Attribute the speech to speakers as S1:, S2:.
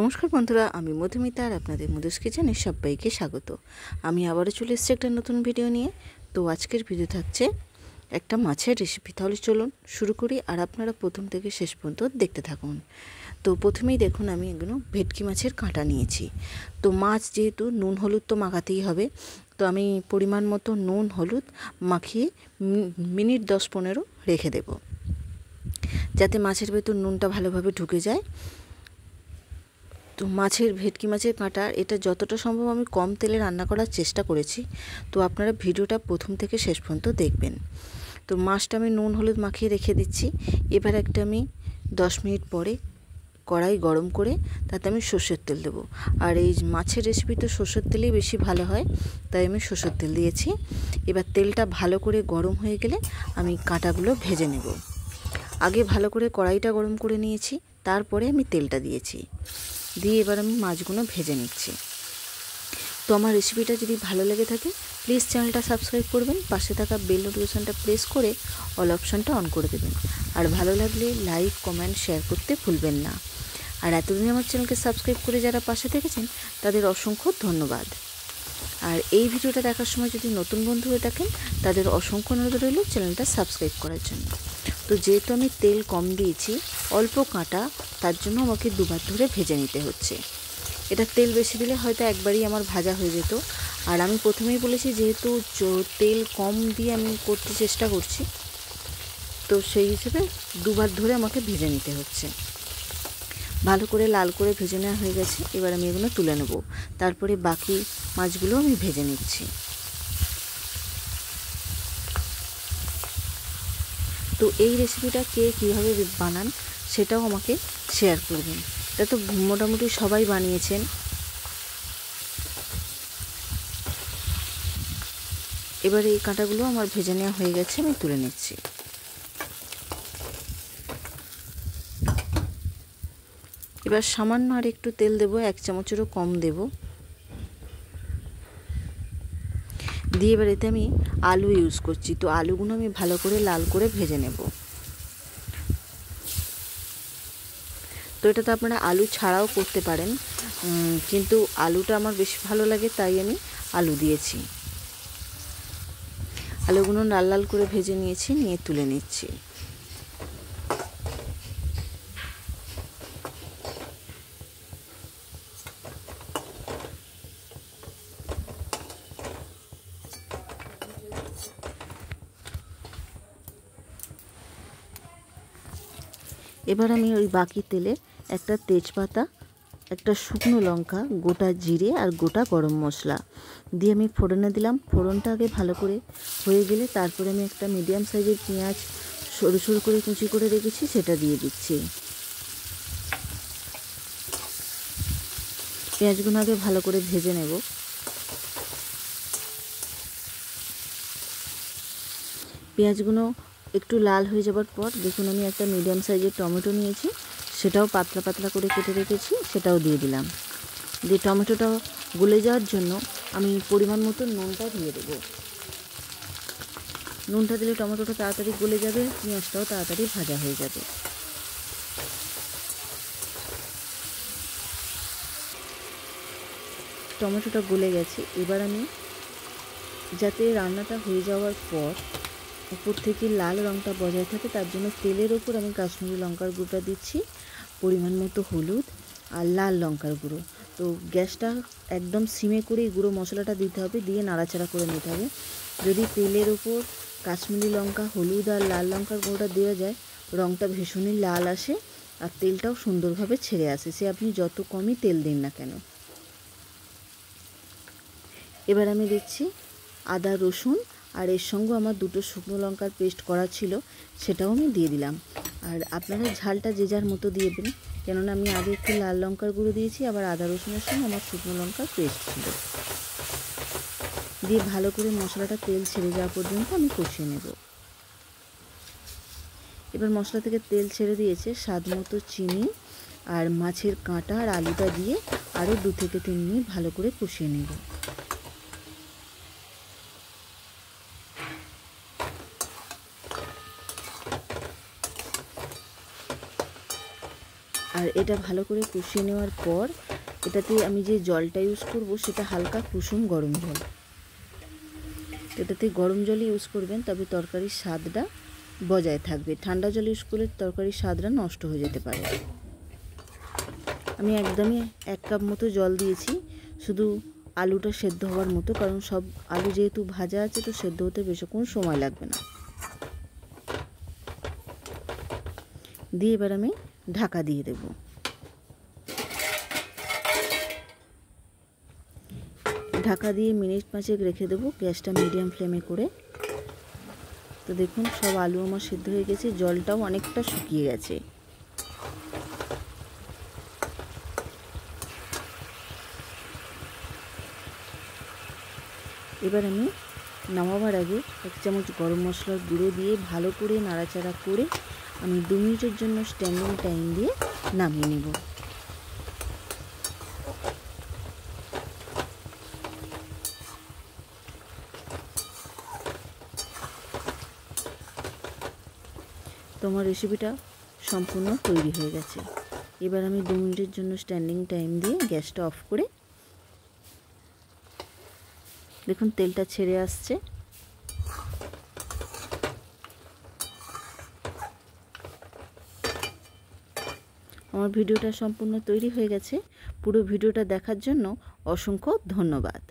S1: নমস্কার বন্ধুরা, আমি মধুমিতা আর আপনাদের মধুস কিচেনে সবাইকে স্বাগত। আমি আবারও চলে এসেছি একটা নতুন ভিডিও নিয়ে। তো আজকের ভিডিও থাকছে একটা মাছের রেসিপি। তাহলে চলুন শুরু করি, আর আপনারা প্রথম থেকে শেষ পর্যন্ত দেখতে থাকুন। তো প্রথমেই দেখুন, আমি এগুলো ভেটকি মাছের কাঁটা নিয়েছি। তো মাছ যেহেতু নুন হলুদ তো মাখাতেই হবে, তো আমি পরিমাণ মতো নুন হলুদ মাখিয়ে মিনিট 10-15 রেখে দেব, যাতে মাছের ভেতর নুনটা ভালোভাবে ঢুকে যায়। তো ভেটকি মাছের কাঁটা এটা যতটা সম্ভব আমি কম তেলে রান্না করার চেষ্টা করেছি। তো আপনারা ভিডিওটা প্রথম থেকে শেষ পর্যন্ত দেখবেন। তো মাছটা আমি নুন হলুদ মাখিয়ে রেখে দিচ্ছি। এবার একটা আমি 10 মিনিট পরে কড়াই গরম করে তাতে আমি সর্ষের তেল দেবো। আর এই মাছের রেসিপি তো সর্ষের তেলেই বেশি ভালো হয়, তাই আমি সর্ষের তেল দিয়েছি। এবার তেলটা ভালো করে গরম হয়ে গেলে আমি কাঁটাগুলো ভেজে নেব। আগে ভালো করে কড়াইটা গরম করে নিয়েছি, তারপরে আমি তেলটা দিয়েছি, দিয়ে এবার আমি মাছগুলো ভেজে নিচ্ছি। তো আমার রেসিপিটা যদি ভালো লেগে থাকে প্লিজ চ্যানেলটা সাবস্ক্রাইব করবেন, পাশে থাকা বেল নোটিফিকেশনটা প্রেস করে অল অপশানটা অন করে দেবেন। আর ভালো লাগলে লাইক কমেন্ট শেয়ার করতে ভুলবেন না। আর এতদিন আমার চ্যানেলকে সাবস্ক্রাইব করে যারা পাশে থেকেছেন তাদের অসংখ্য ধন্যবাদ। আর এই ভিডিওটা দেখার সময় যদি নতুন বন্ধু হয়ে থাকেন তাদের অসংখ্য অনুরোধ রইল চ্যানেলটা সাবস্ক্রাইব করার জন্য। তো যেহেতু আমি তেল কম দিয়েছি, অল্প কাঁটা, তার জন্য আমাকে দুবার ধরে ভেজে নিতে হচ্ছে। এটা তেল বেশি দিলে হয়তো একবারই আমার ভাজা হয়ে যেত। আর আমি প্রথমেই বলেছি যেহেতু তেল কম দিয়ে আমি করতে চেষ্টা করছি, তো সেই হিসেবে দুবার ধরে আমাকে ভেজে নিতে হচ্ছে। ভালো করে লাল করে ভেজে নেওয়া হয়ে গেছে। এবার আমি এগুলো তুলে নেব, তারপরে বাকি মাছগুলো আমি ভেজে নিচ্ছি। তো এই রেসিপিটা কে কীভাবে বানান সেটাও আমাকে শেয়ার করবেন। এটা তো মোটামুটি সবাই বানিয়েছেন। এবার এই কাঁটাগুলো আমার ভেজে নেওয়া হয়ে গেছে, আমি তুলে নিচ্ছি। এবার সামান্য আর একটু তেল দেবো, 1 চামচেরও কম দেব। দিয়ে এবার এতে আমি আলু ইউজ করছি। তো আলুগুলো আমি ভালো করে লাল করে ভেজে নেব। তো এটা তো আপনারা আলু ছাড়াও করতে পারেন, কিন্তু আলুটা আমার বেশি ভালো লাগে তাই আমি আলু দিয়েছি। আলুগুলো লাল লাল করে ভেজে নিয়েছি, নিয়ে তুলে নিচ্ছি। এবার আমি ওই বাকি তেলে একটা তেজপাতা, একটা শুকনো লঙ্কা, গোটা জিরে আর গোটা গরম মশলা দিয়ে আমি ফোড়নে দিলাম। ফোড়নটা আগে ভালো করে হয়ে গেলে তারপরে আমি একটা মিডিয়াম সাইজের পেঁয়াজ সরু সরু করে কুচি করে রেখেছি, সেটা দিয়ে দিচ্ছি। পেঁয়াজগুলো আগে ভালো করে ভেজে নেব। পেঁয়াজগুলো একটু লাল হয়ে যাবার পর দেখুন আমি একটা মিডিয়াম সাইজের টমেটো নিয়েছি, সেটাও পাতলা পাতলা করে কেটে রেখেছি, সেটাও দিয়ে দিলাম। দিয়ে টমেটোটা গলে যাওয়ার জন্য আমি পরিমাণ মতো নুনটা দিয়ে দেবো। নুনটা দিলে টমেটোটা তাড়াতাড়ি গলে যাবে, পেঁয়াজটাও তাড়াতাড়ি ভাজা হয়ে যাবে। টমেটোটা গলে গেছে। এবার আমি যাতে রান্নাটা হয়ে যাওয়ার পর উপর থেকে লাল রঙটা বজায় থাকে তার জন্য তেলের ওপর আমি কাশ্মীরি লঙ্কার গুঁড়োটা দিচ্ছি, পরিমাণ মতো হলুদ আর লাল লঙ্কার গুঁড়ো। তো গ্যাসটা একদম সিমে করে এই গুঁড়ো মশলাটা দিতে হবে, দিয়ে নাড়াচাড়া করে নিতে হবে। যদি তেলের ওপর কাশ্মীরি লঙ্কা, হলুদ আর লাল লঙ্কার গুঁড়োটা দেওয়া যায়, রঙটা ভীষণই লাল আসে আর তেলটাও সুন্দরভাবে ছেড়ে আসে, সে আপনি যত কমই তেল দিন না কেন। এবার আমি দিচ্ছি আদা রসুন, আর এর সঙ্গে আমার 2টো শুকনো লঙ্কার পেস্ট করা ছিল, সেটাও আমি দিয়ে দিলাম। আর আপনারা ঝালটা যে যার মতো দিয়েবেন, কেননা আমি আগে একটু লাল লঙ্কার গুঁড়ো দিয়েছি, আবার আদা রসুনের সঙ্গে আমার শুকনো লঙ্কার পেস্ট ছিল। দিয়ে ভালো করে মশলাটা তেল ছেড়ে যাওয়া পর্যন্ত আমি কষিয়ে নেব। এবার মশলা থেকে তেল ছেড়ে দিয়েছে, স্বাদ মতো চিনি আর মাছের কাঁটা আর আলুটা দিয়ে আরও 2 থেকে 3 মিনিট ভালো করে কষিয়ে নেব। আর আর এটা ভালো করে কষিয়ে নেওয়ার পর এটাতে আমি যে জলটা ইউজ করব সেটা হালকা কুসুম গরম জল। এটাতে গরম জল ইউজ করবেন, তবে তরকারির স্বাদটা বজায় থাকবে। ঠান্ডা জল ইউজ করলে তরকারির স্বাদটা নষ্ট হয়ে যেতে পারে। আমি একদমই 1 কাপ মতো জল দিয়েছি, শুধু আলুটা সেদ্ধ হওয়ার মতো, কারণ সব আলু যেহেতু ভাজা আছে তো সেদ্ধ হতে বেশিক্ষণ সময় লাগবে না। দিয়ে এবার আমি ঢাকা দিয়ে দেব। ঢাকা দিয়ে মিনিট 5 রেখে দেবো, গ্যাসটা মিডিয়াম ফ্লেমে করে। তো দেখুন সব আলু আমার সিদ্ধ হয়ে গেছে, জলটাও অনেকটা শুকিয়ে গেছে। এবার আমি নামাবার আগে 1 চামচ গরম মশলার গুঁড়ো দিয়ে ভালো করে নাড়াচাড়া করে আমি 2 মিনিটের জন্য স্ট্যান্ডিং টাইম দিয়ে নামিয়ে নেব। তোমার রেসিপিটা সম্পূর্ণ তৈরি হয়ে গেছে। এবার আমি 2 মিনিটের জন্য স্ট্যান্ডিং টাইম দিয়ে গ্যাসটা অফ করে, দেখুন তেলটা ছেড়ে আসছে। আমার ভিডিওটা সম্পূর্ণ তৈরি হয়ে গেছে। পুরো ভিডিওটা দেখার জন্য অসংখ্য ধন্যবাদ।